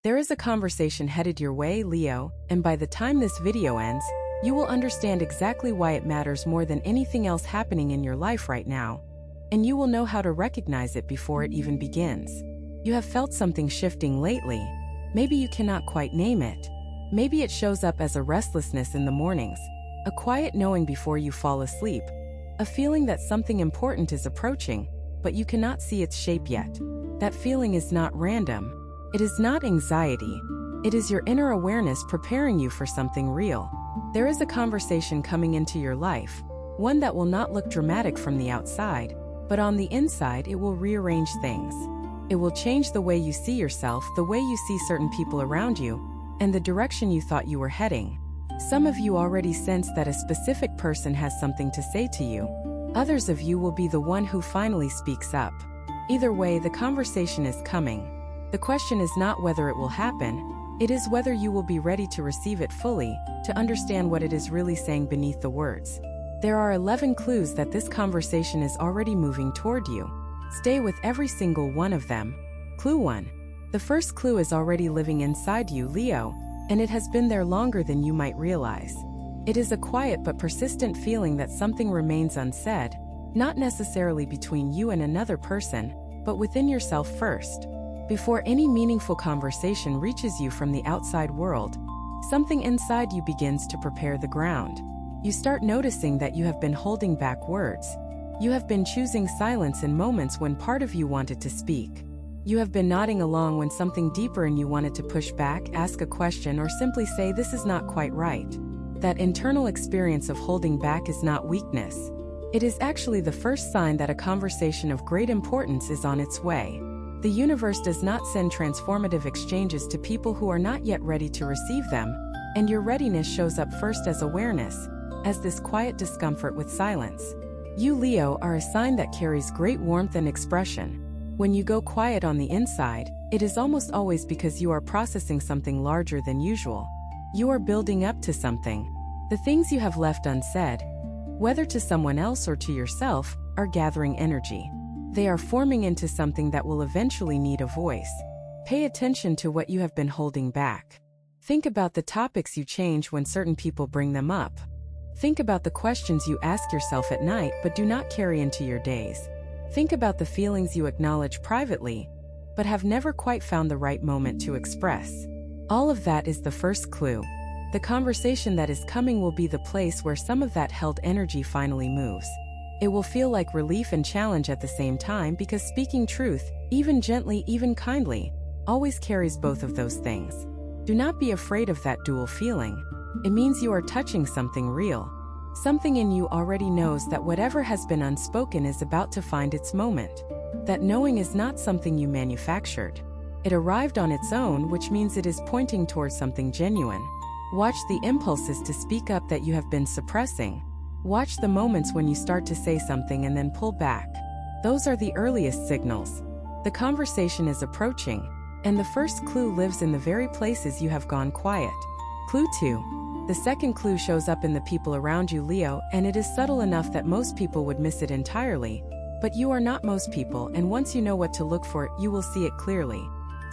There is a conversation headed your way, Leo, and by the time this video ends, you will understand exactly why it matters more than anything else happening in your life right now. And you will know how to recognize it before it even begins. You have felt something shifting lately. Maybe you cannot quite name it. Maybe it shows up as a restlessness in the mornings, a quiet knowing before you fall asleep, a feeling that something important is approaching, but you cannot see its shape yet. That feeling is not random. It is not anxiety. It is your inner awareness preparing you for something real. There is a conversation coming into your life, one that will not look dramatic from the outside, but on the inside it will rearrange things. It will change the way you see yourself, the way you see certain people around you, and the direction you thought you were heading. Some of you already sense that a specific person has something to say to you. Others of you will be the one who finally speaks up. Either way, the conversation is coming. The question is not whether it will happen, it is whether you will be ready to receive it fully, to understand what it is really saying beneath the words. There are 11 clues that this conversation is already moving toward you. Stay with every single one of them. Clue 1. The first clue is already living inside you, Leo, and it has been there longer than you might realize. It is a quiet but persistent feeling that something remains unsaid, not necessarily between you and another person, but within yourself first. Before any meaningful conversation reaches you from the outside world, something inside you begins to prepare the ground. You start noticing that you have been holding back words. You have been choosing silence in moments when part of you wanted to speak. You have been nodding along when something deeper in you wanted to push back, ask a question, or simply say, "This is not quite right." That internal experience of holding back is not weakness. It is actually the first sign that a conversation of great importance is on its way. The universe does not send transformative exchanges to people who are not yet ready to receive them, and your readiness shows up first as awareness, as this quiet discomfort with silence. You, Leo, are a sign that carries great warmth and expression. When you go quiet on the inside, it is almost always because you are processing something larger than usual. You are building up to something. The things you have left unsaid, whether to someone else or to yourself, are gathering energy. They are forming into something that will eventually need a voice. Pay attention to what you have been holding back. Think about the topics you change when certain people bring them up. Think about the questions you ask yourself at night but do not carry into your days. Think about the feelings you acknowledge privately, but have never quite found the right moment to express. All of that is the first clue. The conversation that is coming will be the place where some of that held energy finally moves. It will feel like relief and challenge at the same time because speaking truth, even gently, even kindly, always carries both of those things. Do not be afraid of that dual feeling. It means you are touching something real. Something in you already knows that whatever has been unspoken is about to find its moment. That knowing is not something you manufactured. It arrived on its own, which means it is pointing towards something genuine. Watch the impulses to speak up that you have been suppressing. Watch the moments when you start to say something and then pull back. Those are the earliest signals. The conversation is approaching, and the first clue lives in the very places you have gone quiet. Clue 2. The second clue shows up in the people around you, Leo, and it is subtle enough that most people would miss it entirely. But you are not most people, and once you know what to look for, you will see it clearly.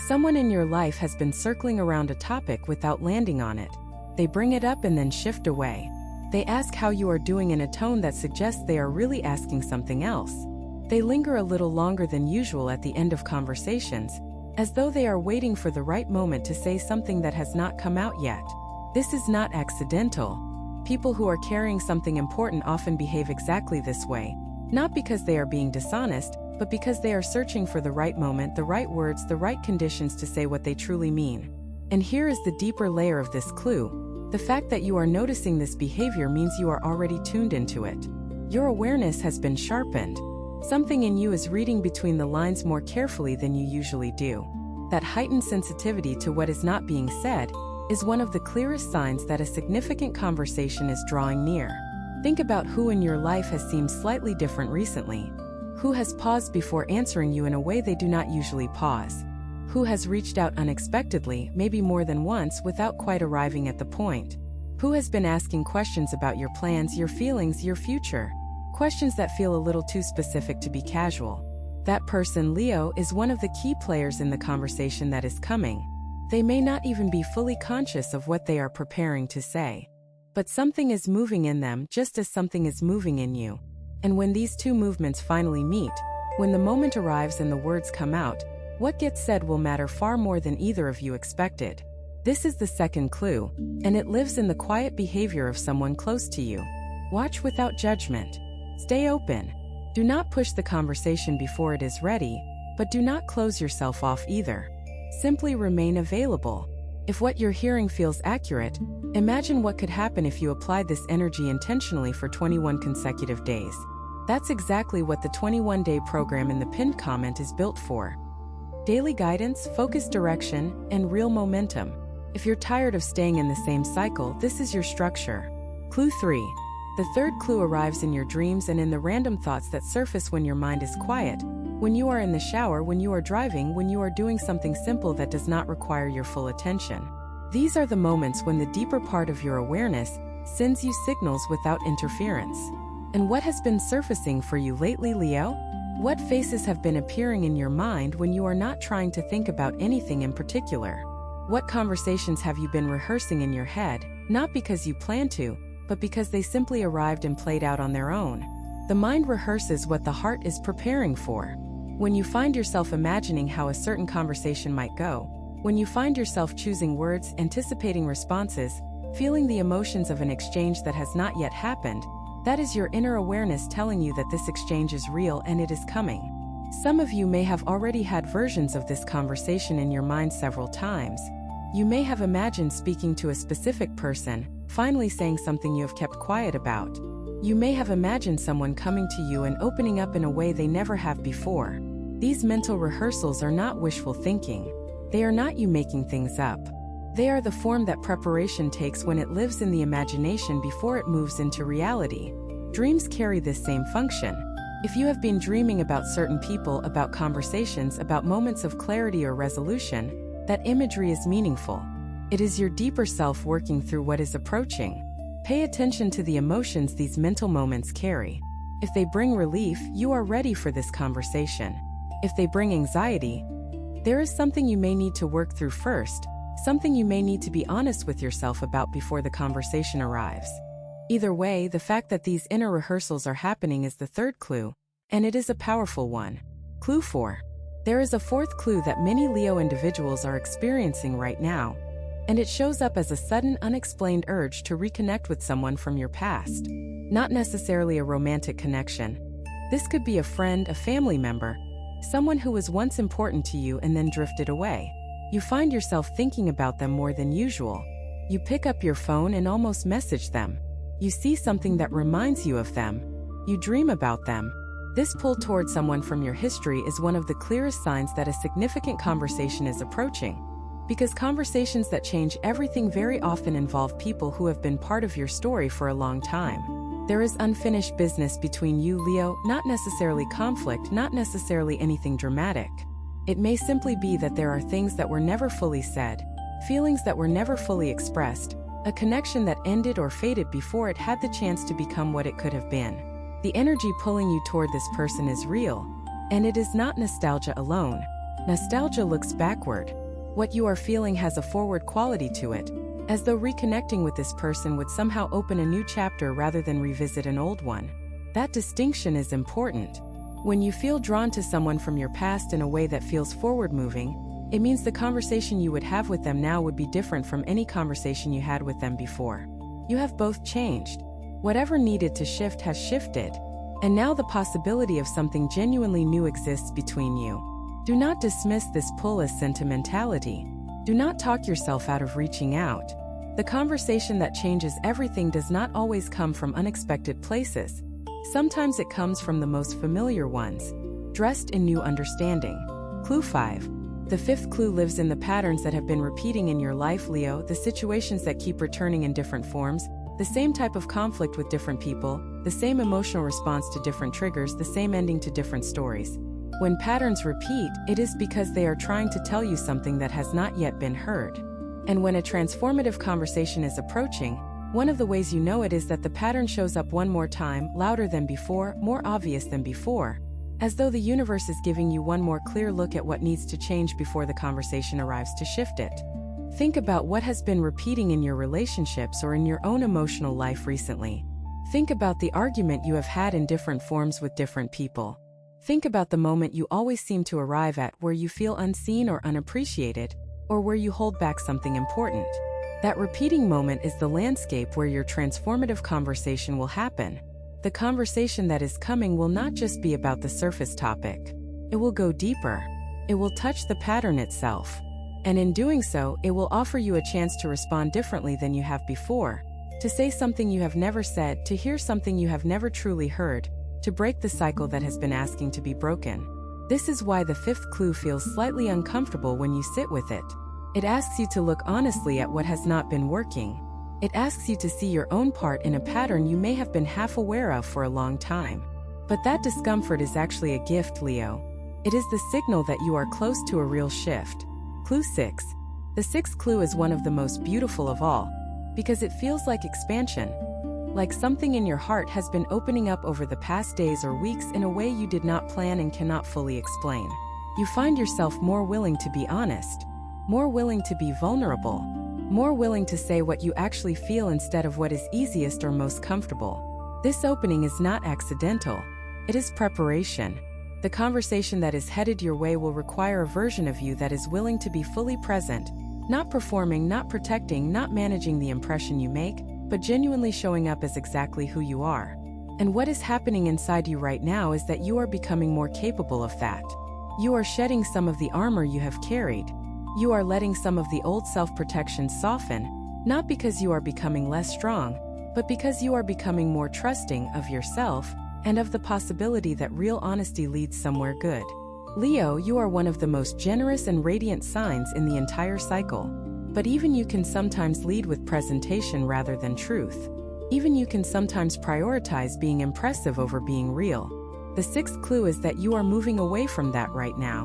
Someone in your life has been circling around a topic without landing on it. They bring it up and then shift away. They ask how you are doing in a tone that suggests they are really asking something else. They linger a little longer than usual at the end of conversations, as though they are waiting for the right moment to say something that has not come out yet. This is not accidental. People who are carrying something important often behave exactly this way, not because they are being dishonest, but because they are searching for the right moment, the right words, the right conditions to say what they truly mean. And here is the deeper layer of this clue. The fact that you are noticing this behavior means you are already tuned into it. Your awareness has been sharpened. Something in you is reading between the lines more carefully than you usually do. That heightened sensitivity to what is not being said is one of the clearest signs that a significant conversation is drawing near. Think about who in your life has seemed slightly different recently. Who has paused before answering you in a way they do not usually pause? Who has reached out unexpectedly, maybe more than once, without quite arriving at the point? Who has been asking questions about your plans, your feelings, your future? Questions that feel a little too specific to be casual. That person, Leo, is one of the key players in the conversation that is coming. They may not even be fully conscious of what they are preparing to say. But something is moving in them just as something is moving in you. And when these two movements finally meet, when the moment arrives and the words come out, what gets said will matter far more than either of you expected. This is the second clue, and it lives in the quiet behavior of someone close to you. Watch without judgment. Stay open. Do not push the conversation before it is ready, but do not close yourself off either. Simply remain available. If what you're hearing feels accurate, imagine what could happen if you applied this energy intentionally for 21 consecutive days. That's exactly what the 21-day program in the pinned comment is built for. Daily guidance, focused direction, and real momentum. If you're tired of staying in the same cycle, this is your structure. Clue 3. The third clue arrives in your dreams and in the random thoughts that surface when your mind is quiet, when you are in the shower, when you are driving, when you are doing something simple that does not require your full attention. These are the moments when the deeper part of your awareness sends you signals without interference. And what has been surfacing for you lately, Leo? What faces have been appearing in your mind when you are not trying to think about anything in particular? What conversations have you been rehearsing in your head, not because you plan to, but because they simply arrived and played out on their own? The mind rehearses what the heart is preparing for. When you find yourself imagining how a certain conversation might go, when you find yourself choosing words, anticipating responses, feeling the emotions of an exchange that has not yet happened, that is your inner awareness telling you that this exchange is real and it is coming. Some of you may have already had versions of this conversation in your mind several times. You may have imagined speaking to a specific person, finally saying something you have kept quiet about. You may have imagined someone coming to you and opening up in a way they never have before. These mental rehearsals are not wishful thinking. They are not you making things up. They are the form that preparation takes when it lives in the imagination before it moves into reality. Dreams carry this same function. If you have been dreaming about certain people, about conversations, about moments of clarity or resolution, that imagery is meaningful. It is your deeper self working through what is approaching. Pay attention to the emotions these mental moments carry. If they bring relief, you are ready for this conversation. If they bring anxiety, there is something you may need to work through first, something you may need to be honest with yourself about before the conversation arrives. Either way, the fact that these inner rehearsals are happening is the third clue, and it is a powerful one. Clue 4. There is a fourth clue that many Leo individuals are experiencing right now, and it shows up as a sudden, unexplained urge to reconnect with someone from your past. Not necessarily a romantic connection. This could be a friend, a family member, someone who was once important to you and then drifted away. You find yourself thinking about them more than usual. You pick up your phone and almost message them. You see something that reminds you of them. You dream about them. This pull toward someone from your history is one of the clearest signs that a significant conversation is approaching. Because conversations that change everything very often involve people who have been part of your story for a long time. There is unfinished business between you, Leo, not necessarily conflict, not necessarily anything dramatic. It may simply be that there are things that were never fully said, feelings that were never fully expressed, a connection that ended or faded before it had the chance to become what it could have been. The energy pulling you toward this person is real, and it is not nostalgia alone. Nostalgia looks backward. What you are feeling has a forward quality to it, as though reconnecting with this person would somehow open a new chapter rather than revisit an old one. That distinction is important. When you feel drawn to someone from your past in a way that feels forward-moving, it means the conversation you would have with them now would be different from any conversation you had with them before. You have both changed. Whatever needed to shift has shifted, and now the possibility of something genuinely new exists between you. Do not dismiss this pull as sentimentality. Do not talk yourself out of reaching out. The conversation that changes everything does not always come from unexpected places. Sometimes it comes from the most familiar ones, dressed in new understanding. Clue 5. The fifth clue lives in the patterns that have been repeating in your life, Leo, the situations that keep returning in different forms, the same type of conflict with different people, the same emotional response to different triggers, the same ending to different stories. When patterns repeat, it is because they are trying to tell you something that has not yet been heard. And when a transformative conversation is approaching, one of the ways you know it is that the pattern shows up one more time, louder than before, more obvious than before, as though the universe is giving you one more clear look at what needs to change before the conversation arrives to shift it. Think about what has been repeating in your relationships or in your own emotional life recently. Think about the argument you have had in different forms with different people. Think about the moment you always seem to arrive at where you feel unseen or unappreciated, or where you hold back something important. That repeating moment is the landscape where your transformative conversation will happen. The conversation that is coming will not just be about the surface topic. It will go deeper. It will touch the pattern itself. And in doing so, it will offer you a chance to respond differently than you have before, to say something you have never said, to hear something you have never truly heard, to break the cycle that has been asking to be broken. This is why the fifth clue feels slightly uncomfortable when you sit with it. It asks you to look honestly at what has not been working. It asks you to see your own part in a pattern you may have been half aware of for a long time. But that discomfort is actually a gift, Leo. It is the signal that you are close to a real shift. Clue 6. The sixth clue is one of the most beautiful of all, because it feels like expansion. Like something in your heart has been opening up over the past days or weeks in a way you did not plan and cannot fully explain. You find yourself more willing to be honest, more willing to be vulnerable, more willing to say what you actually feel instead of what is easiest or most comfortable. This opening is not accidental. It is preparation. The conversation that is headed your way will require a version of you that is willing to be fully present, not performing, not protecting, not managing the impression you make, but genuinely showing up as exactly who you are. And what is happening inside you right now is that you are becoming more capable of that. You are shedding some of the armor you have carried. You are letting some of the old self-protection soften, not because you are becoming less strong, but because you are becoming more trusting of yourself and of the possibility that real honesty leads somewhere good. Leo, you are one of the most generous and radiant signs in the entire cycle. But even you can sometimes lead with presentation rather than truth. Even you can sometimes prioritize being impressive over being real. The sixth clue is that you are moving away from that right now.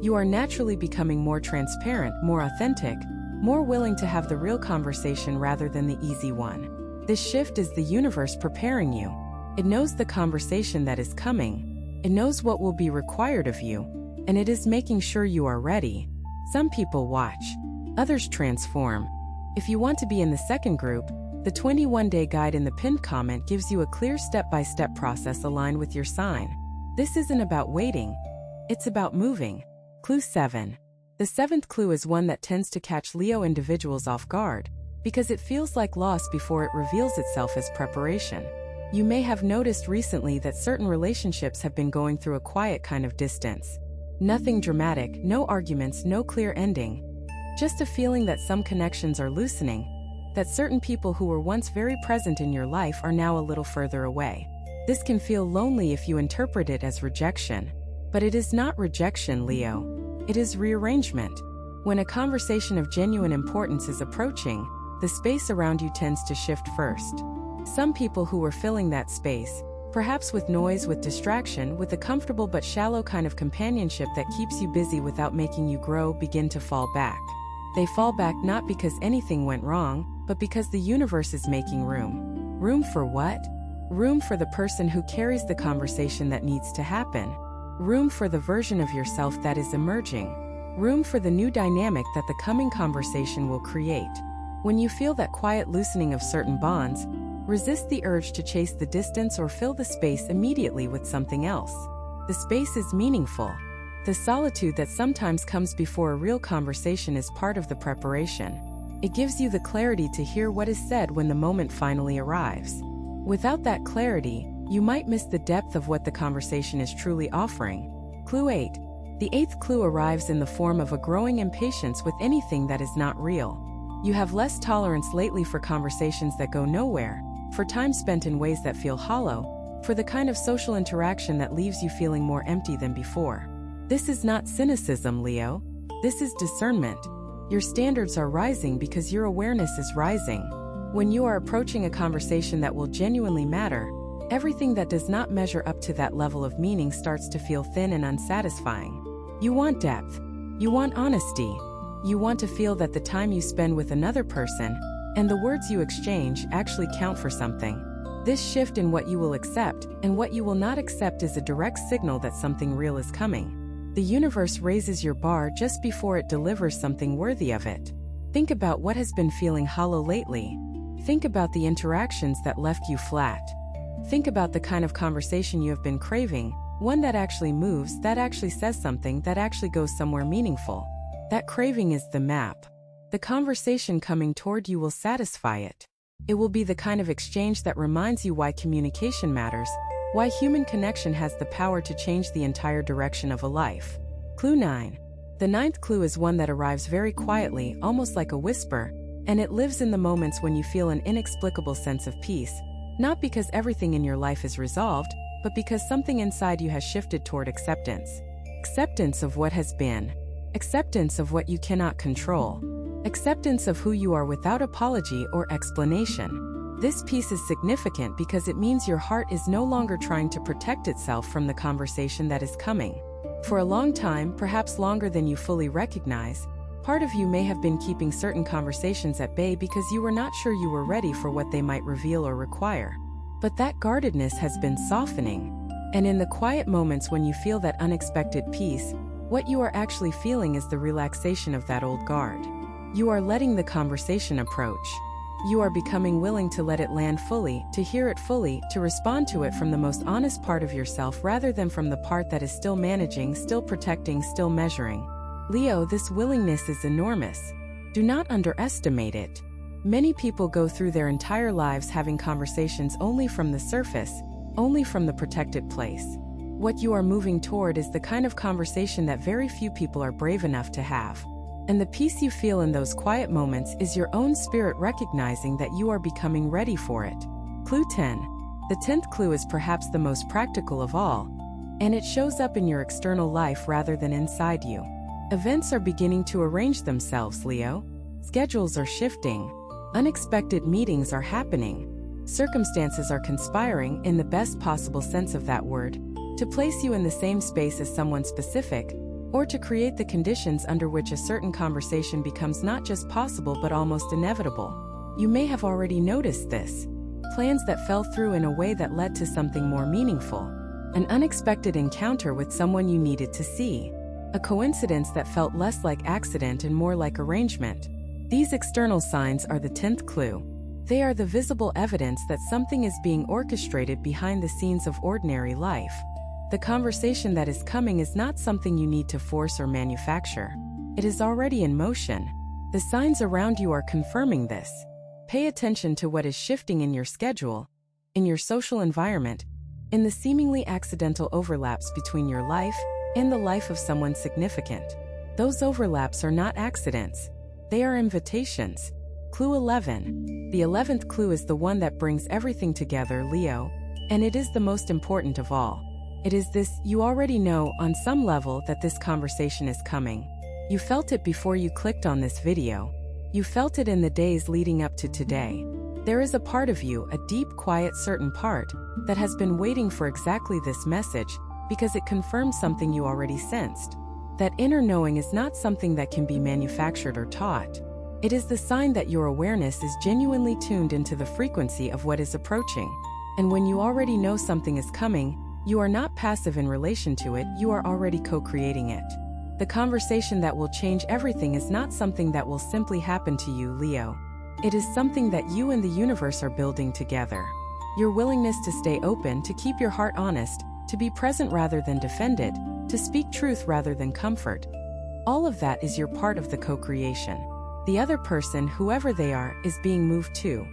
You are naturally becoming more transparent, more authentic, more willing to have the real conversation rather than the easy one. This shift is the universe preparing you. It knows the conversation that is coming. It knows what will be required of you, and it is making sure you are ready. Some people watch, others transform. If you want to be in the second group, the 21-day guide in the pinned comment gives you a clear step-by-step process aligned with your sign. This isn't about waiting, it's about moving. Clue 7. The seventh clue is one that tends to catch Leo individuals off guard, because it feels like loss before it reveals itself as preparation. You may have noticed recently that certain relationships have been going through a quiet kind of distance. Nothing dramatic, no arguments, no clear ending. Just a feeling that some connections are loosening, that certain people who were once very present in your life are now a little further away. This can feel lonely if you interpret it as rejection. But it is not rejection, Leo. It is rearrangement. When a conversation of genuine importance is approaching, the space around you tends to shift first. Some people who were filling that space, perhaps with noise, with distraction, with a comfortable but shallow kind of companionship that keeps you busy without making you grow, begin to fall back. They fall back not because anything went wrong, but because the universe is making room. Room for what? Room for the person who carries the conversation that needs to happen. Room for the version of yourself that is emerging. Room for the new dynamic that the coming conversation will create. When you feel that quiet loosening of certain bonds, resist the urge to chase the distance or fill the space immediately with something else. The space is meaningful. The solitude that sometimes comes before a real conversation is part of the preparation. It gives you the clarity to hear what is said when the moment finally arrives. Without that clarity, you might miss the depth of what the conversation is truly offering. Clue 8. The eighth clue arrives in the form of a growing impatience with anything that is not real. You have less tolerance lately for conversations that go nowhere, for time spent in ways that feel hollow, for the kind of social interaction that leaves you feeling more empty than before. This is not cynicism, Leo. This is discernment. Your standards are rising because your awareness is rising. When you are approaching a conversation that will genuinely matter, everything that does not measure up to that level of meaning starts to feel thin and unsatisfying. You want depth. You want honesty. You want to feel that the time you spend with another person and the words you exchange actually count for something. This shift in what you will accept and what you will not accept is a direct signal that something real is coming. The universe raises your bar just before it delivers something worthy of it. Think about what has been feeling hollow lately. Think about the interactions that left you flat. Think about the kind of conversation you have been craving, one that actually moves, that actually says something, that actually goes somewhere meaningful. That craving is the map. The conversation coming toward you will satisfy it. It will be the kind of exchange that reminds you why communication matters, why human connection has the power to change the entire direction of a life. Clue 9. The ninth clue is one that arrives very quietly, almost like a whisper, and it lives in the moments when you feel an inexplicable sense of peace, not because everything in your life is resolved, but because something inside you has shifted toward acceptance. Acceptance of what has been. Acceptance of what you cannot control. Acceptance of who you are without apology or explanation. This piece is significant because it means your heart is no longer trying to protect itself from the conversation that is coming. For a long time, perhaps longer than you fully recognize, part of you may have been keeping certain conversations at bay because you were not sure you were ready for what they might reveal or require. But that guardedness has been softening. And in the quiet moments when you feel that unexpected peace, what you are actually feeling is the relaxation of that old guard. You are letting the conversation approach. You are becoming willing to let it land fully, to hear it fully, to respond to it from the most honest part of yourself rather than from the part that is still managing, still protecting, still measuring. Leo, this willingness is enormous. Do not underestimate it. Many people go through their entire lives having conversations only from the surface, only from the protected place. What you are moving toward is the kind of conversation that very few people are brave enough to have. And the peace you feel in those quiet moments is your own spirit recognizing that you are becoming ready for it. Clue 10. The 10th clue is perhaps the most practical of all, and it shows up in your external life rather than inside you. Events are beginning to arrange themselves, Leo. Schedules are shifting. Unexpected meetings are happening. Circumstances are conspiring, in the best possible sense of that word, to place you in the same space as someone specific, or to create the conditions under which a certain conversation becomes not just possible but almost inevitable. You may have already noticed this. Plans that fell through in a way that led to something more meaningful. An unexpected encounter with someone you needed to see. A coincidence that felt less like accident and more like arrangement. These external signs are the 10th clue. They are the visible evidence that something is being orchestrated behind the scenes of ordinary life. The conversation that is coming is not something you need to force or manufacture. It is already in motion. The signs around you are confirming this. Pay attention to what is shifting in your schedule, in your social environment, in the seemingly accidental overlaps between your life and the life of someone significant. Those overlaps are not accidents. They are invitations. Clue 11. The 11th clue is the one that brings everything together, Leo, and it is the most important of all. It is this: you already know on some level that this conversation is coming. You felt it before you clicked on this video. You felt it in the days leading up to today. There is a part of you, a deep, quiet, certain part, that has been waiting for exactly this message because it confirms something you already sensed. That inner knowing is not something that can be manufactured or taught. It is the sign that your awareness is genuinely tuned into the frequency of what is approaching. And when you already know something is coming, you are not passive in relation to it, you are already co-creating it. The conversation that will change everything is not something that will simply happen to you, Leo. It is something that you and the universe are building together. Your willingness to stay open, to keep your heart honest, to be present rather than defended, to speak truth rather than comfort. All of that is your part of the co-creation. The other person, whoever they are, is being moved too.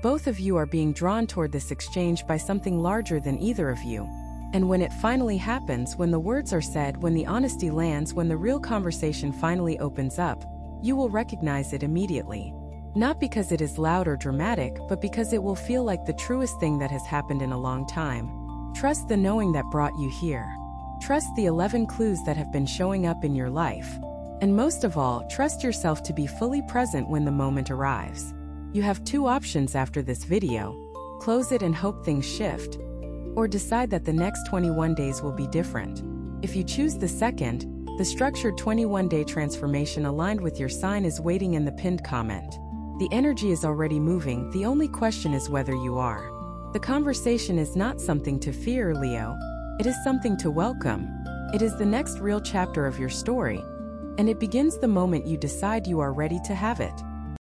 Both of you are being drawn toward this exchange by something larger than either of you. And when it finally happens, when the words are said, when the honesty lands, when the real conversation finally opens up, you will recognize it immediately. Not because it is loud or dramatic, but because it will feel like the truest thing that has happened in a long time. Trust the knowing that brought you here. Trust the 11 clues that have been showing up in your life. And most of all, trust yourself to be fully present when the moment arrives. You have two options after this video: close it and hope things shift, or decide that the next 21 days will be different. If you choose the second, the structured 21-day transformation aligned with your sign is waiting in the pinned comment. The energy is already moving, the only question is whether you are. The conversation is not something to fear, Leo. It is something to welcome. It is the next real chapter of your story, and it begins the moment you decide you are ready to have it.